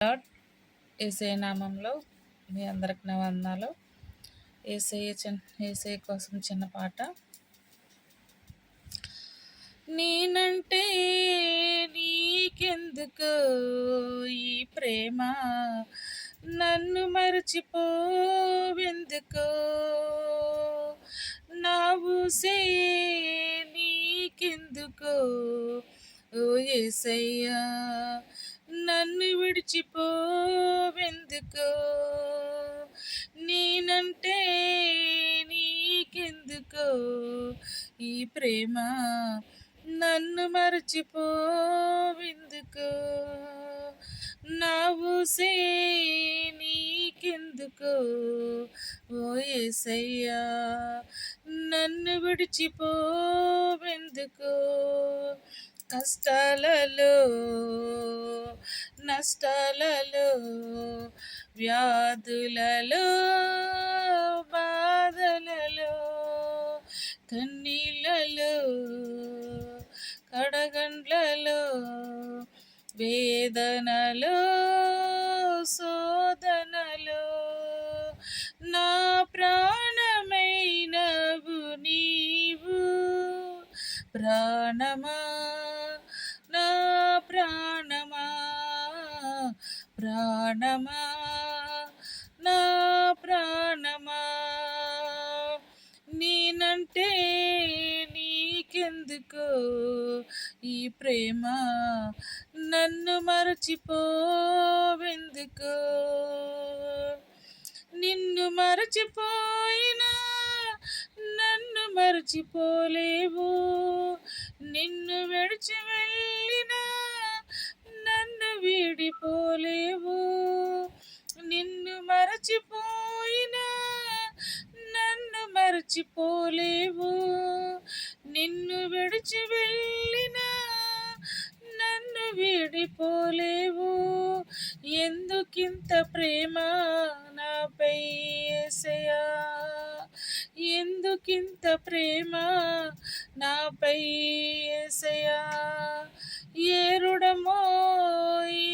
Lord. యేసయ్య నామంలో మీ అందరికి నా వందనాలు. యేసయ్య కోసం చిన్న పాట. నేనంటే నీకెందుకు ఈ ప్రేమ, నన్ను మరచిపోవెందుకు, నా ఊసే నీకెందుకు ఓ యేసయ్యా, నన్ను విడిచిపోవెందుకు, నేనంటే నీకెందుకు ఈ ప్రేమ, నన్ను మరచిపోవెందుకు, నా ఊసే నీకెందుకు ఓ యేసయ్యా, నన్ను విడిచిపోవెందుకు, కష్టాలలో నష్టాలలో వ్యాధులలో బాధలలో కన్నీళ్ళలో కడగండ్లలో వేదనలో శోధనలో నా ప్రాణమైనవు నీవు, ప్రాణమా నా ప్రాణమా, ప్రాణమా నా ప్రాణమా, నేనంటే నీకెందుకు ఈ ప్రేమ, నన్ను మరచిపోవెందుకు, నిన్ను మరచిపోయినా నన్ను మరచిపోలేవు, నిన్ను విడిచి వెళ్ళినా నన్ను వీడిపోలేవు, నిన్ను మరచిపోయినా నన్ను మరచిపోలేవు, నిన్ను విడిచి వెళ్ళినా నన్ను వీడిపోలేవు, ఎందుకింత ప్రేమ నాపై యేసయ్యా, ఎందుకింత ప్రేమ నాపై యేసయ్యా, ఏరుడమో ఈ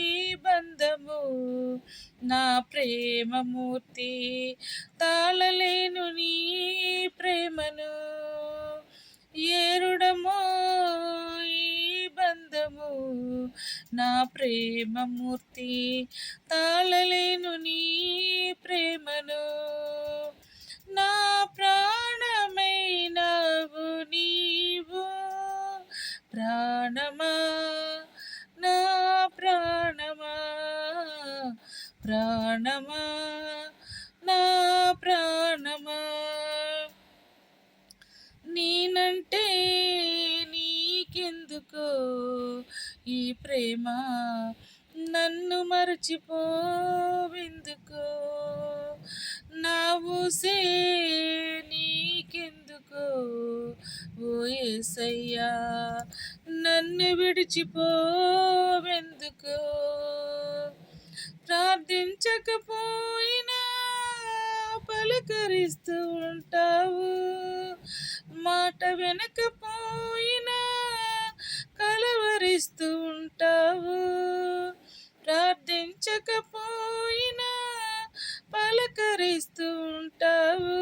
బంధము నా ప్రేమమూర్తి, తాళలేను నీ ప్రేమను, ఏరుడమో ఈ బంధము నా ప్రేమమూర్తి, తాళలేను నీ ప్రేమను, నా ప్రాణమైనవు నీవు, ప్రాణమా నా ప్రాణమా, ప్రాణమా నా ప్రాణమా, నేనంటే నీకెందుకు ఈ ప్రేమ, నన్ను మరచిపోవెందుకు, నా ఊసే నీకెందుకు ఓ యేసయ్యా, నన్ను విడిచిపోవెందుకు, ప్రార్థించకపోయినా పలకరిస్తూ ఉంటావు, మాట వినకపోయినా కలవరిస్తూ ఉంటావు, ప్రార్థించకపోయినా పలకరిస్తూ ఉంటావు,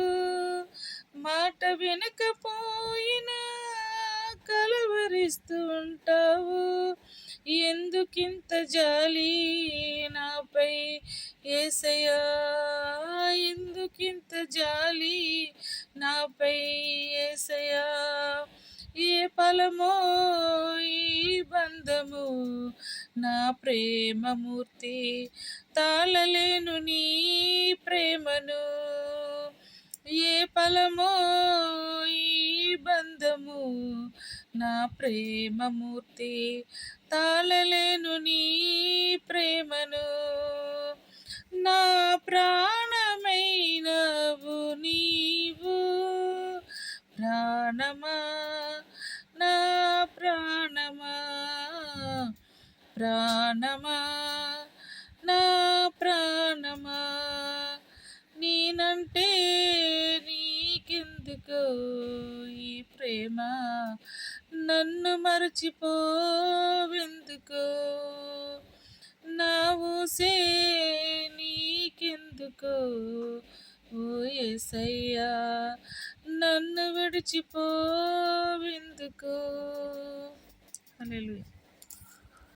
మాట వినకపోయినా కలవరిస్తూ ఉంటావు, ఎందుకింత జాలి నాపై యేసయ్యా, ఎందుకింత జాలి నాపై యేసయ్యా, ఏ ఫలమో ఈ బంధము నా ప్రేమమూర్తి, తాళలేను నీ ప్రేమను, ఏ ఫలమో ఈ బంధము నా ప్రేమమూర్తి, తాళలేను నీ ప్రేమను, నా ప్రాణమైనవు నీవు, ప్రాణమా నా ప్రాణమా, ప్రాణమా నా ప్రాణమా, నేనంటే నీకెందుకు ఈ ప్రేమ, నన్ను మరచిపోవెందుకు, నా ఊసే ఎందుకు ఓ యేసయ్యా నన్ను విడిచిపోవెందుకు. హల్లెలూయా.